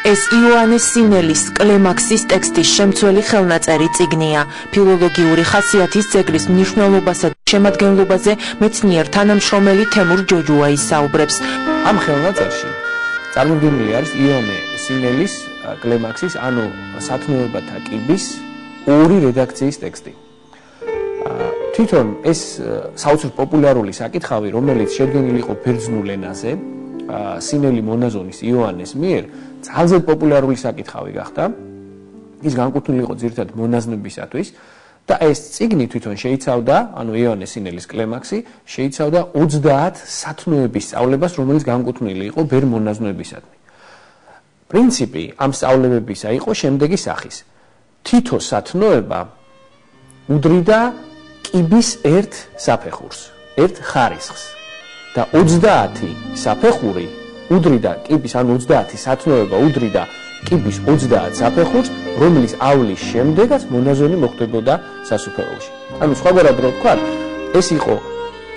ეს იოანეს სინელის კლემაქსის ტექსტის შემცველი ხელნაწერი წიგნია. ფილოლოგიური ხასიათის ძეგლის მნიშვნელობასა და შემადგენლობაზე მეცნიერ თანამშრომელი თემურ ჯოჯუა ისაუბრებს. ამ ხელნაწერში წარმოდგენილი არის იოანე სინელის კლემაქსის, ანუ სათნოებათა კიბის ორი რედაქციის ტექსტი. თვითონ ეს საოცრად პოპულარული საკითხავი, რომელიც შედგენილი იყო ბერძნულ ენაზე, სინელი მონაზონის იოანეს მიერ ძალზედ პოპულარული საკითხავი გახდა. ის განკუთვნილი იყო ძირითადად მონაზვნებისათვის და ეს წიგნი თვითონ შეიცავდა, ანუ იოანეს სინელის კლემაქსი შეიცავდა 30 სათნოების სწავლებას, რომელიც განკუთვნილი იყო ბერ მონაზვნებისადმი. პრინციპი ამ სწავლებებისა იყო შემდეგი სახის. თითო სათნოება უდრიდა კიბის ერთ საფეხურს, ერთ ხარისხს და 30 საფეხური უდრიდა კიბის, ანუ 30 სათნოება უდრიდა კიბის 30 საფეხურს, რომლის ავლის შემდეგაც მონაზონი მოხვდებოდა სასუფეველში. ანუ სხვაგვარად რო ვთქვა, ეს იყო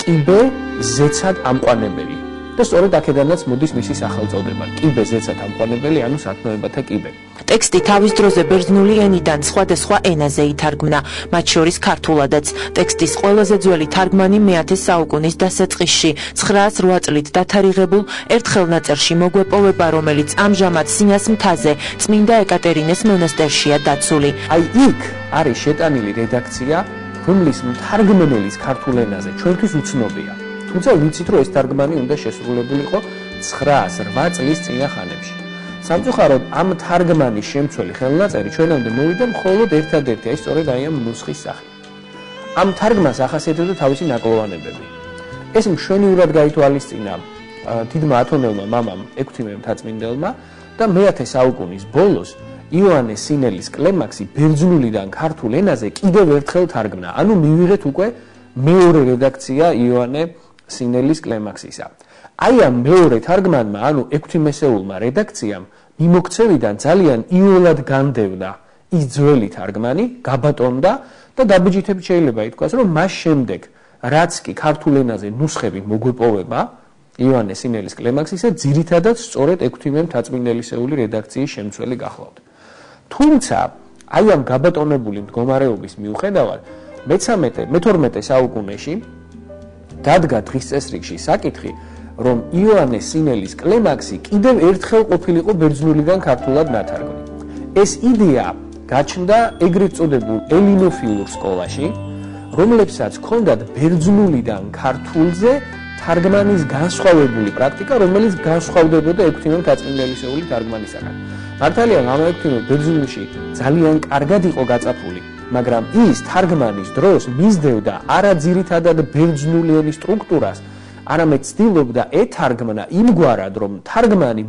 კიბე ზეცად ამყვანებელი. და სწორედ აქედანაც მოდის მისი სახელწოდება, კიბე ზეცად ამყვანებელი, ანუ სათნოებათა კიბე. ტექსტი თავის დროზე ბერძნული ენიდან სხვადასხვა ენაზე ითარგმნა, მათ შორის ქართულადაც. ტექსტის ყველაზე ძველი თარგმანი მე-10 საუკუნის დასაწყისში 908 წლით დათარიღებულ ერთ ხელნაწერში მოგვეპოვება, რომელიც ამჟამად სინას მთაზე წმინდა ეკატერინეს მონასტერშია დაცული. აი იქ არის შეტანილი რედაქცია, რომლის მთარგმნელის ქართულ ენაზე ჩვენთვის უცნობია. თუმცა ვიცით, რომ ეს თარგმანი უნდა შესრულებულიყო 908 წლის წინა ხანებში. სამწუხაროდ ამ თარგმანის შემცველი ხელნაწერი ჩვენამდე მოვიდა მხოლოდ ერთადერთი, აი სწორედ აი ამ ნუსხის სახით. ამ თარგმანს ახასიათებდა თავისი ნაკლოვანებები. ეს მშვენივრად გაითვალისწინა დიდმა ათონელმა მამამ ექვთიმე მთაწმინდელმა და მე-10 საუკუნის ბოლოს იოანეს სინელის კლემაქსი ბერძნულიდან ქართულ ენაზე კიდევ ერთხელ თარგმნა. ანუ მივიღეთ უკვე მეორე რედაქცია იოანე სინელის კლემაქსისა. აი ამ მეორე თარგმანმა, ანუ ექვთიმესეულმა რედაქციამ მიმოქცევიდან ძალიან იოლად განდევნა ის ძველი თარგმანი, გაბატონდა და დაბეჭდებით შეიძლება ითქვას, რომ მას შემდეგ, რაც კი ქართულ ენაზე ნუსხები მოგვეპოვება იოანეს სინელის კლემაქსისა, ძირითადად სწორედ ექვთიმე მთაწმინდელისეული რედაქციის შემცველი გახლავთ. თუმცა, აი ამ გაბატონებული მდგომარეობის მიუხედავად, მე-12 საუკუნეში დადგა დღის წესრიგში საკითხი, რომ იოანეს სინელის კლემაქსი კიდევ ერთხელ ყოფილიყო ბერძნულიდან ქართულად ნათარგმნი. ეს იდეა გაჩნდა ეგრეთ წოდებულ ელინოფილურ სკოლაში, რომლებსაც ჰქონდათ ბერძნულიდან ქართულზე თარგმანის განსხვავებული პრაქტიკა, რომელიც განსხვავდებოდა ექვთიმე მთაწმინდელისეული თარგმანისაგან. მართალია, ამ ექვთიმე ბერძნულში ძალიან კარგად იყო გაწაფული, მაგრამ ის თარგმანის დროს მისდევდა არა ძირითადად ბერძნული ენის სტრუქტურას, არამედ ცდილობდა ეთარგმნა იმგვარად, რომ თარგმანი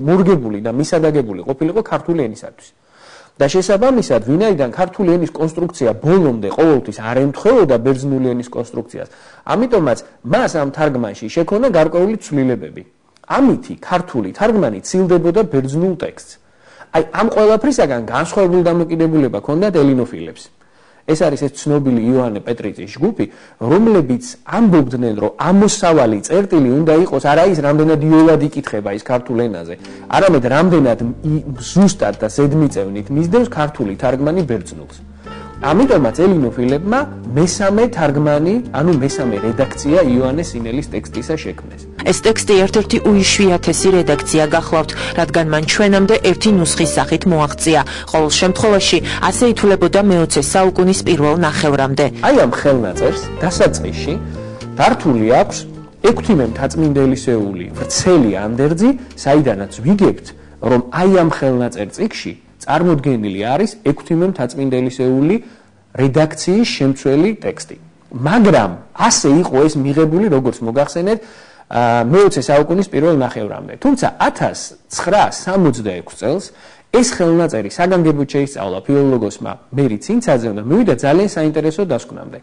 მორგებული და მისადაგებული ყოფილიყო ქართული ენისათვის. და შესაბამისად, ვინაიდან ქართული ენის კონსტრუქცია ბოლომდე ყოველთვის არ ემთხვეოდა ბერძნული ენის კონსტრუქციას, ამიტომაც მას ამ თარგმანში შექონა გარკვეული ცვლილებები. ამითი ქართული თარგმანი ცილდებოდა ბერძნულ ტექსტს. აი ამ ყველაფრისაგან განსხვავებული დამოკიდებულება ჰქონდათ ელინოფილებს. ეს არის ეს ცნობილი იოანე პეტრიძის ჯგუფი, რომლებიც ამბობდნენ, რომ ამოსავალი წერტილი უნდა იყოს არა ის, რამდენად იოლად იკითხება ის ქართულ ენაზე, არამედ რამდენად ზუსტად და ზედმიწევნით მისდევს ქართული თარგმანი ბერძნულს. ამიტომაც ელინოფილებმა მესამე თარგმანი, ანუ მესამე რედაქცია იოანეს სინელის ტექსტისა შექმნეს. ეს ტექსტი ერთ-ერთი უიშვიათესი რედაქცია გახლავთ, რადგან მან ჩვენამდე ერთი ნუსხის სახით მოაღწია. ყოველ შემთხვევაში ასე ითვლებოდა მე-20 საუკუნის პირველ ნახევრამდე. აი ამ ხელნაწერს დასაწყისში დართული აქვს ექვთიმე მთაწმინდელისეული ვრცელი ანდერძი, საიდანაც ვიგებთ, რომ აი ამ ხელნაწერ წიგნში წარმოდგენილი არის ექვთიმე მთაწმინდელისეული რედაქციის შემცველი ტექსტი. მაგრამ ასე იყო ეს მიღებული, როგორც მოგახსენეთ, მე-20 საუკუნის პირველ ნახევრამდე. თუმცა 1966 წელს ეს ხელნაწერი საგანგებოდ შეისწავლა ფილოლოგოსმა მერი ცინცაძემ და მივიდა ძალიან საინტერესო დასკვნამდე.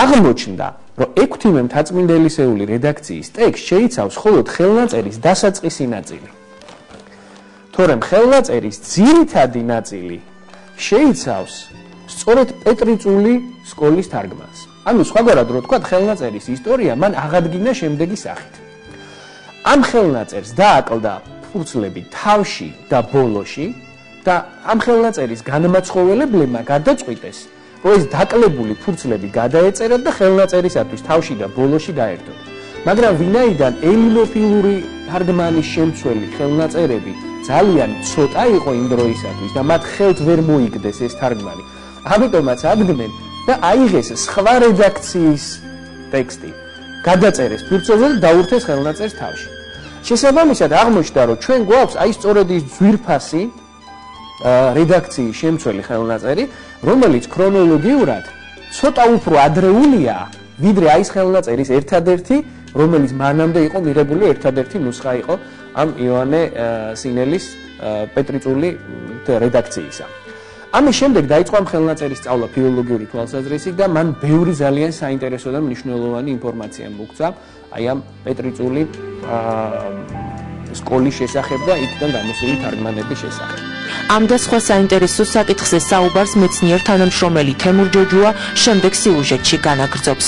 აღმოჩნდა, რომ ექვთიმე მთაწმინდელისეული რედაქციის ტექსტ შეიცავს მხოლოდ ხელნაწერის დასაწყისი ნაწილი. თორემ ხელნაწერის ძირითადი ნაწილი შეიცავს სწორედ პეტრიწული სკოლის თარგმანს. ანუ სხვაგვარად რო თქვა, ხელნაწერის ისტორია მან აღადგინა შემდეგი სახით. ამ ხელნაწერს დააკლდა ფურცლები თავში და ბოლოში და ამ ხელნაწერის განმაცხოველებლებმა გადაწყვიტეს, რომ ეს დაკლებული ფურცლები გადაეწერათ და ხელნაწერისათვის თავში და ბოლოში დაერთოთ. მაგრამ ვინაიდან ელინოფილური თარგმანის შემცველი ხელნაწერები ძალიან ცოტა იყო იმ დროისათვის და მათ ხელთ ვერ მოიგდეს ეს თარგმანი, ამიტომაც ადგნენ და აიღეს სხვა რედაქციის ტექსტი, გადაწერეს ფურცელზე და დაურთეს ხელნაწერს თავში. შესაბამისად აღმოჩნდა, რომ ჩვენ გვაქვს აი სწორედ ის ძვირფასი რედაქციის შემცველი ხელნაწერი, რომელიც ქრონოლოგიურად ცოტა უფრო ადრეულია, ვიდრე აი ეს ხელნაწერის ერთადერთი, რომელიც მანამდე იყო მიღებული ერთადერთი ნუსხა იყო ამ იოანე სინელის პეტრიწული რედაქციისა. ამის შემდეგ დაიწყო ამ ხელნაწერის სწავლა ფილოლოგიური თვალსაზრისით და მან ბევრი ძალიან საინტერესო და მნიშვნელოვანი ინფორმაცია მოგცა აი ამ პეტრიწული სკოლის შესახებ და იქიდან გამოსული თარგმანების შესახებ. ამ და სხვა საინტერესო საკითხზე საუბარს მეცნიერ თანამშრომელი თემურ ჯოჯუა შემდეგ სიუჟეტში განაგრძობს.